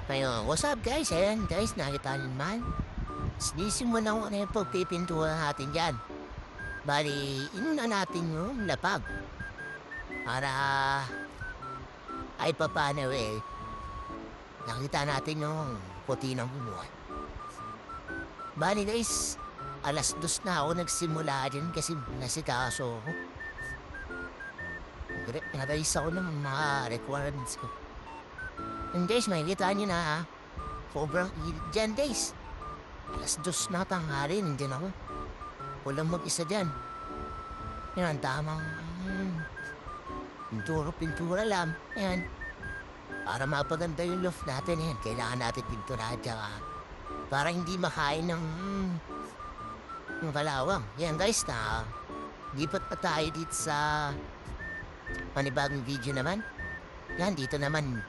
Ayun, what's up guys? Ayan guys, nakita niyo naman. Sinisimulan ko na yung pagpipintura natin dyan. Bali, inuna natin yung lapag. Para ay papano nakita natin yung puti ng buwan. Bali guys, 2:00 na ako nagsimula din kasi nasikaso ako. Nabayis ako ng mga requirements ko. And guys, makikita niyo na sobrang init dyan guys. 2:00 na tanghali, nandiyan ako. Walang mag-isa dyan. Yan, tamang pintura lang. Yan. Para mapaganda yung loft natin, yan. Kailangan natin pinturahan tsaka para hindi makain ng kalawang. Yan guys, lipat pa tayo dito sa panibagong video naman. Yan, dito naman